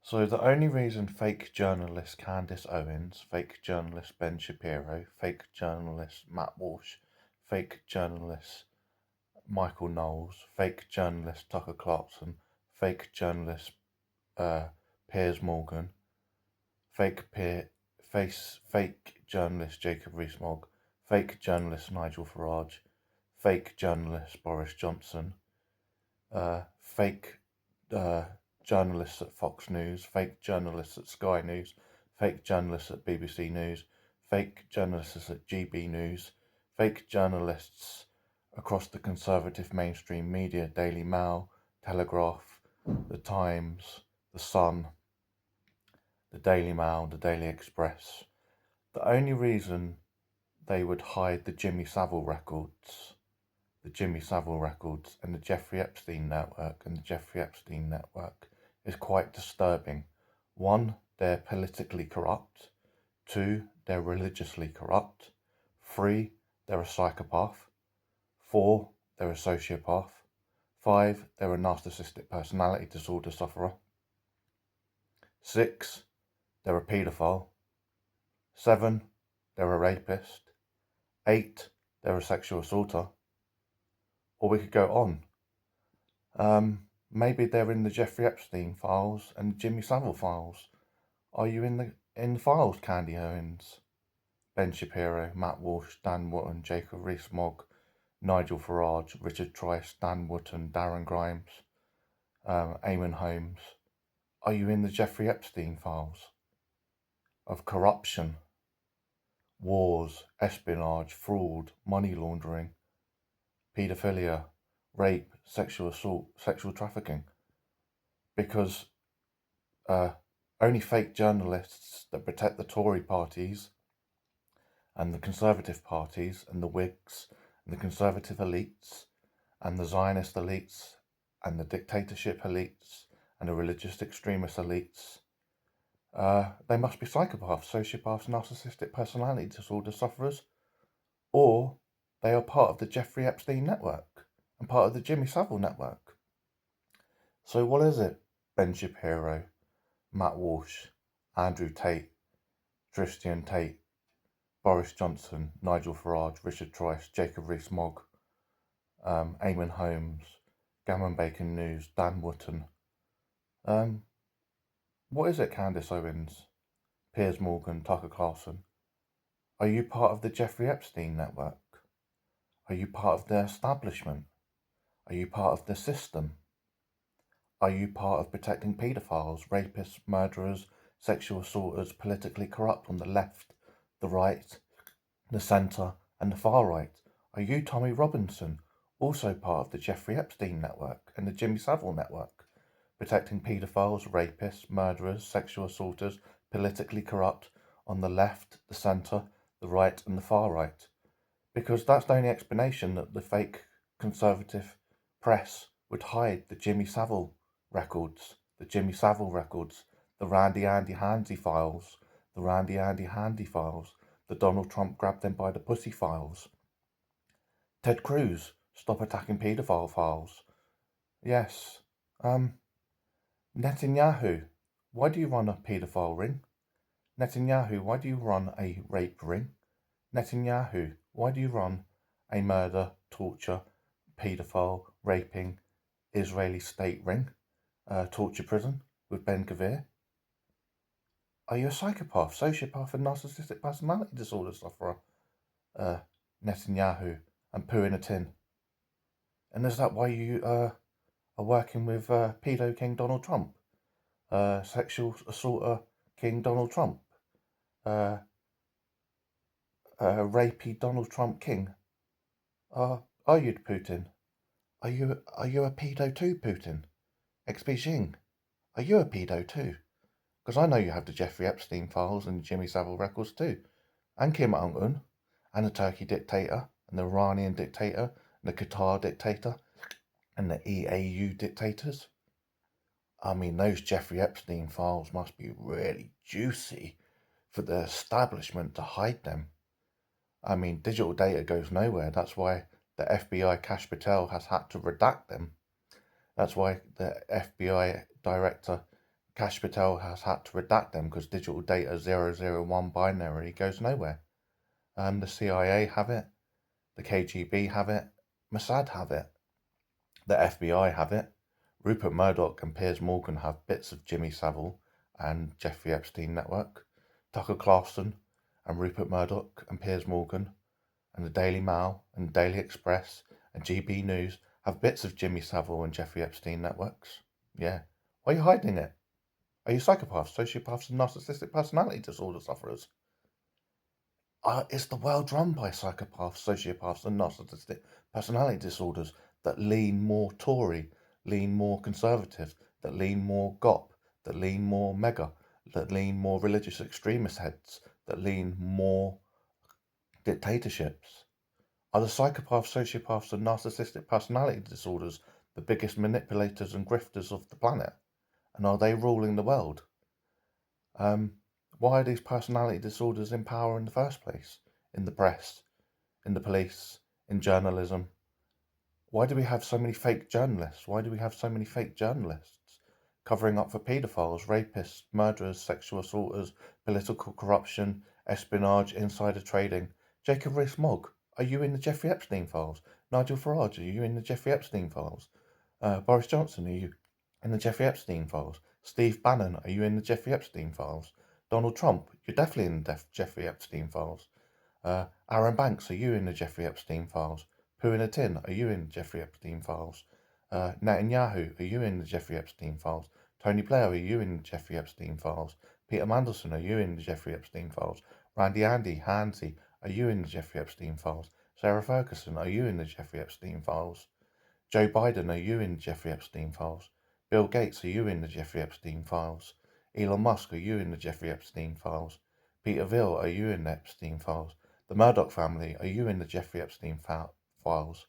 So the only reason fake journalist Candace Owens, fake journalist Ben Shapiro, fake journalist Matt Walsh, fake journalist Michael Knowles, fake journalist Tucker Clarkson, fake journalist Piers Morgan, fake journalist Jacob Rees-Mogg, fake journalist Nigel Farage, fake journalist Boris Johnson, fake journalists at Fox News, fake journalists at Sky News, fake journalists at BBC News, fake journalists at GB News, fake journalists across the conservative mainstream media, Daily Mail, Telegraph, The Times, The Sun, the Daily Mail, the Daily Express. The only reason they would hide the Jimmy Savile records and the Jeffrey Epstein network is quite disturbing. One, they're politically corrupt. Two, they're religiously corrupt. Three, they're a psychopath. Four, they're a sociopath. Five, they're a narcissistic personality disorder sufferer. Six, they're a paedophile. Seven, they're a rapist. Eight, they're a sexual assaulter. Or we could go on. Maybe they're in the Jeffrey Epstein files and the Jimmy Savile files. Are you in the files, Candy Owens? Ben Shapiro, Matt Walsh, Dan Wootton, Jacob Rees-Mogg, Nigel Farage, Richard Trice, Dan Wootton, Darren Grimes, Eamon Holmes. Are you in the Jeffrey Epstein files of corruption, wars, espionage, fraud, money laundering, paedophilia, rape, sexual assault, sexual trafficking? Because only fake journalists that protect the Tory parties and the Conservative parties and the Whigs and the Conservative elites and the Zionist elites and the dictatorship elites and the religious extremist elites, they must be psychopaths, sociopaths, narcissistic personality disorder sufferers, or they are part of the Jeffrey Epstein network and part of the Jimmy Savile network. So what is it? Ben Shapiro, Matt Walsh, Andrew Tate, Christian Tate, Boris Johnson, Nigel Farage, Richard Trice, Jacob Rees-Mogg, Eamon Holmes, Gammon Bacon News, Dan Wootton. What is it, Candace Owens, Piers Morgan, Tucker Carlson? Are you part of the Jeffrey Epstein network? Are you part of the establishment? Are you part of the system? Are you part of protecting paedophiles, rapists, murderers, sexual assaulters, politically corrupt on the left, the right, the centre and the far right? Are you, Tommy Robinson, also part of the Jeffrey Epstein network and the Jimmy Savile network, protecting paedophiles, rapists, murderers, sexual assaulters, politically corrupt on the left, the centre, the right and the far right? Because that's the only explanation that the fake conservative press would hide the Jimmy Savile records, the Randy Andy Handy files, the Donald Trump grabbed them by the pussy files. Ted Cruz, stop attacking paedophile files. Yes. Netanyahu, why do you run a paedophile ring? Netanyahu, why do you run a rape ring? Netanyahu, why do you run a murder, torture, paedophile, raping, Israeli state ring, torture prison with Ben Gvir? Are you a psychopath, sociopath and narcissistic personality disorder sufferer, Netanyahu, and poo in a tin? And is that why you are working with pedo king Donald Trump, sexual assaulter king Donald Trump, rapey Donald Trump king? Are you Putin? Are you a pedo too, Putin? Ex-Beijing, are you a pedo too? Because I know you have the Jeffrey Epstein files and the Jimmy Savile records too, and Kim Jong-un, and the Turkey dictator, and the Iranian dictator, and the Qatar dictator, and the EAU dictators. I mean, those Jeffrey Epstein files must be really juicy for the establishment to hide them. I mean, digital data goes nowhere. That's why the FBI Kash Patel has had to redact them. That's why the FBI director Kash Patel has had to redact them because digital data 001 binary goes nowhere. The CIA have it, the KGB have it, Mossad have it, the FBI have it, Rupert Murdoch and Piers Morgan have bits of Jimmy Savile and Jeffrey Epstein network, Tucker Carlson and Rupert Murdoch and Piers Morgan and the Daily Mail and Daily Express and GB News have bits of Jimmy Savile and Jeffrey Epstein networks. Yeah. Why are you hiding it? Are you psychopaths, sociopaths and narcissistic personality disorder sufferers? Is the world run by psychopaths, sociopaths and narcissistic personality disorders that lean more Tory, lean more conservative, that lean more GOP, that lean more mega, that lean more religious extremist heads, that lean more dictatorships? Are the psychopaths, sociopaths and narcissistic personality disorders the biggest manipulators and grifters of the planet? And are they ruling the world? Why are these personality disorders in power in the first place? In the press, in the police, in journalism? Why do we have so many fake journalists? Why do we have so many fake journalists covering up for paedophiles, rapists, murderers, sexual assaulters, political corruption, espionage, insider trading? Jacob Rees-Mogg, are you in the Jeffrey Epstein files? Nigel Farage, are you in the Jeffrey Epstein files? Boris Johnson, are you in the Jeffrey Epstein files? Steve Bannon, are you in the Jeffrey Epstein files? Donald Trump, you're definitely in the Jeffrey Epstein files. Aaron Banks, are you in the Jeffrey Epstein files? Pooh in a Tin, are you in the Jeffrey Epstein files? Netanyahu, are you in the Jeffrey Epstein files? Tony Blair, are you in the Jeffrey Epstein files? Peter Mandelson, are you in the Jeffrey Epstein files? Randy Hansi, are you in the Jeffrey Epstein files? Sarah Ferguson, are you in the Jeffrey Epstein files? Joe Biden, are you in the Jeffrey Epstein files? Bill Gates, are you in the Jeffrey Epstein files? Elon Musk, are you in the Jeffrey Epstein files? Peter Thiel, are you in the Epstein files? The Murdoch family, are you in the Jeffrey Epstein files?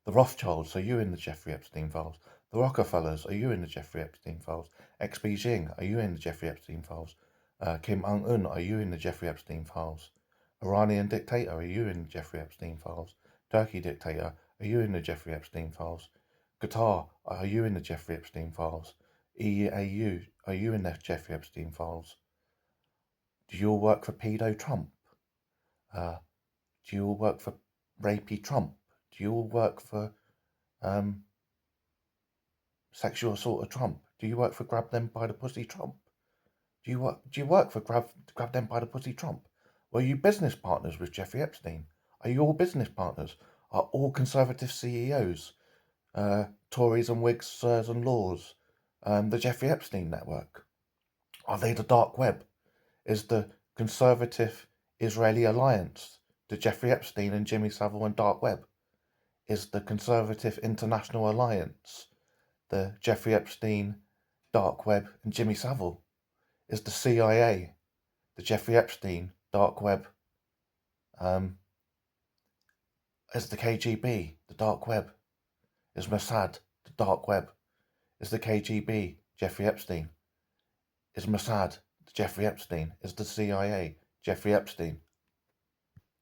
The Rothschilds, are you in the Jeffrey Epstein files? The Rockefellers, are you in the Jeffrey Epstein files? XP Jing, are you in the Jeffrey Epstein files? Kim Jong-un, are you in the Jeffrey Epstein files? Iranian dictator, are you in the Jeffrey Epstein files? Turkey dictator, are you in the Jeffrey Epstein files? Qatar, are you in the Jeffrey Epstein files? EAU, are you in the Jeffrey Epstein files? Do you all work for pedo Trump? Do you all work for rapey Trump? Do you all work for sexual assault of Trump? Do you work for grab them by the pussy Trump? Do you work for grab them by the pussy Trump? Were you business partners with Jeffrey Epstein? Are you all business partners? Are all conservative CEOs, Tories and Whigs, sirs and laws, the Jeffrey Epstein network? Are they the dark web? Is the conservative Israeli alliance the Jeffrey Epstein and Jimmy Savile and dark web? Is the conservative international alliance the Jeffrey Epstein, dark web and Jimmy Savile? Is the CIA the Jeffrey Epstein, dark web? Is the KGB the dark web? Is Mossad the dark web? Is the KGB Jeffrey Epstein? Is Mossad Jeffrey Epstein? Is the CIA Jeffrey Epstein?